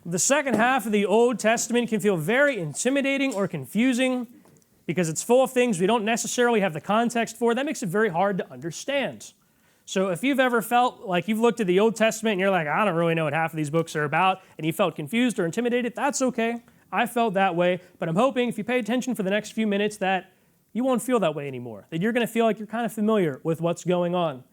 The second half of the Old Testament can feel very intimidating or confusing because it's full of things we don't necessarily have the context for. That makes it very hard to understand. So if you've ever felt like you've looked at the Old Testament and you're like, I don't really know what half of these books are about, and you felt confused or intimidated, that's okay. I felt that way, but I'm hoping if you pay attention for the next few minutes that you won't feel that way anymore, that you're going to feel like you're kind of familiar with what's going on.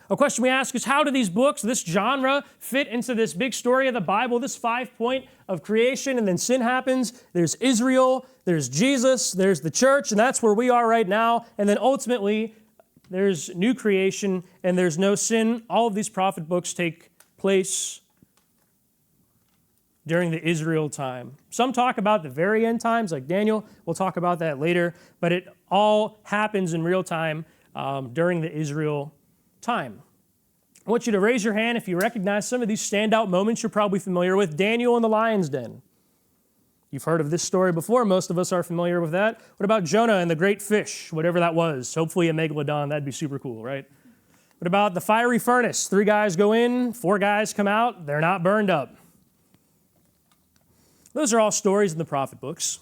A question we ask is, how do these books, this genre, fit into this big story of the Bible, this 5-point of creation, and then sin happens? There's Israel, there's Jesus, there's the church, and that's where we are right now. And then ultimately, there's new creation, and there's no sin. All of these prophet books take place during the Israel time. Some talk about the very end times, like Daniel. We'll talk about that later. But it all happens in real time during the Israel time. I want you to raise your hand if you recognize some of these standout moments you're probably familiar with. Daniel in the lion's den. You've heard of this story before. Most of us are familiar with that. What about Jonah and the great fish, whatever that was? Hopefully a megalodon. That'd be super cool, right? What about the fiery furnace? 3 guys go in, 4 guys come out. They're not burned up. Those are all stories in the prophet books.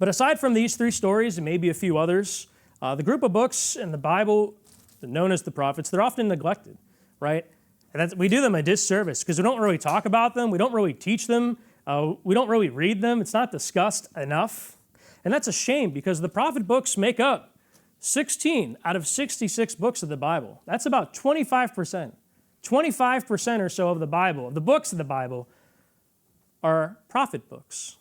But aside from these 3 stories and maybe a few others, the group of books in the Bible known as the prophets, they're often neglected, right? And we do them a disservice because we don't really talk about them. We don't really teach them. We don't really read them. It's not discussed enough. And that's a shame because the prophet books make up 16 out of 66 books of the Bible. That's about 25%. 25% or so of the Bible, the books of the Bible, are prophet books.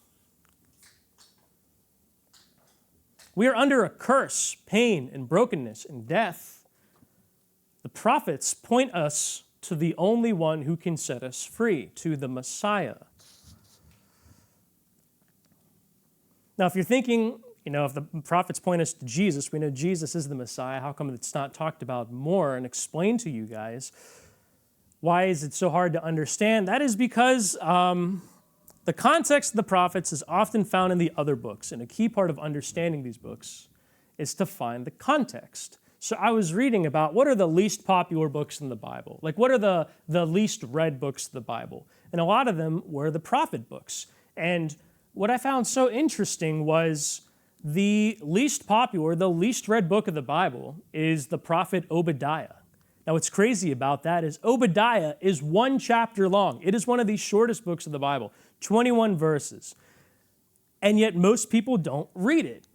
We are under a curse, pain, and brokenness, and death. The prophets point us to the only one who can set us free, to the Messiah. Now, if you're thinking, if the prophets point us to Jesus, we know Jesus is the Messiah. How come it's not talked about more and explained to you guys? Why is it so hard to understand? That is because the context of the prophets is often found in the other books, and a key part of understanding these books is to find the context. So I was reading about what are the least popular books in the Bible? Like what are the least read books of the Bible? And a lot of them were the prophet books. And what I found so interesting was the least popular, the least read book of the Bible is the prophet Obadiah. Now what's crazy about that is Obadiah is 1 chapter long. It is one of the shortest books of the Bible, 21 verses. And yet most people don't read it,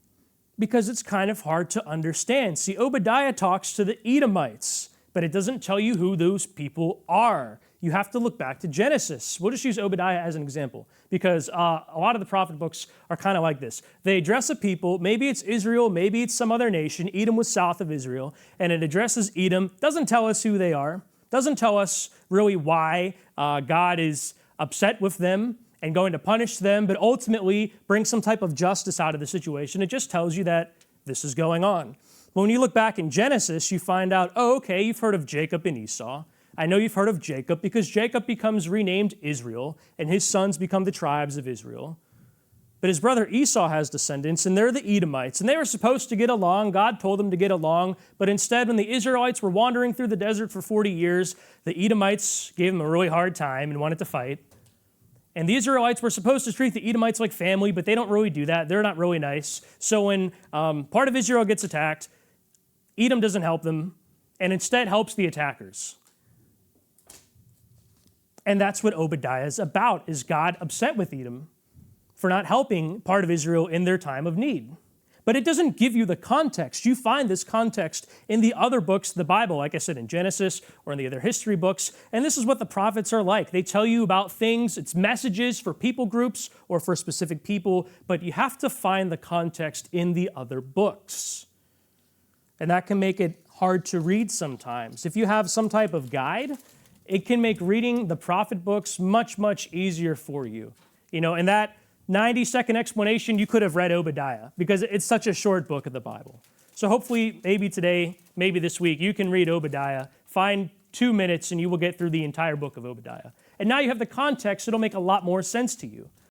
because it's kind of hard to understand. See, Obadiah talks to the Edomites, but it doesn't tell you who those people are. You have to look back to Genesis. We'll just use Obadiah as an example, because a lot of the prophet books are kind of like this. They address a people, maybe it's Israel, maybe it's some other nation. Edom was south of Israel, and it addresses Edom, doesn't tell us who they are, doesn't tell us really why God is upset with them and going to punish them, but ultimately bring some type of justice out of the situation. It just tells you that this is going on. When you look back in Genesis, you find out, okay, you've heard of Jacob and Esau. I know you've heard of Jacob because Jacob becomes renamed Israel, and his sons become the tribes of Israel. But his brother Esau has descendants, and they're the Edomites, and they were supposed to get along. God told them to get along, but instead, when the Israelites were wandering through the desert for 40 years, the Edomites gave them a really hard time and wanted to fight. And the Israelites were supposed to treat the Edomites like family, but they don't really do that. They're not really nice. So when part of Israel gets attacked, Edom doesn't help them, and instead helps the attackers. And that's what Obadiah is about, is God upset with Edom for not helping part of Israel in their time of need. But it doesn't give you the context. You find this context in the other books of the Bible, like I said, in Genesis or in the other history books. And this is what the prophets are like. They tell you about things, it's messages for people groups or for specific people, but you have to find the context in the other books. And that can make it hard to read sometimes. If you have some type of guide, it can make reading the prophet books much, much easier for you. In that 90-second explanation, you could have read Obadiah because it's such a short book of the Bible. So hopefully, maybe today, maybe this week, you can read Obadiah, find 2 minutes, and you will get through the entire book of Obadiah. And now you have the context, it'll make a lot more sense to you.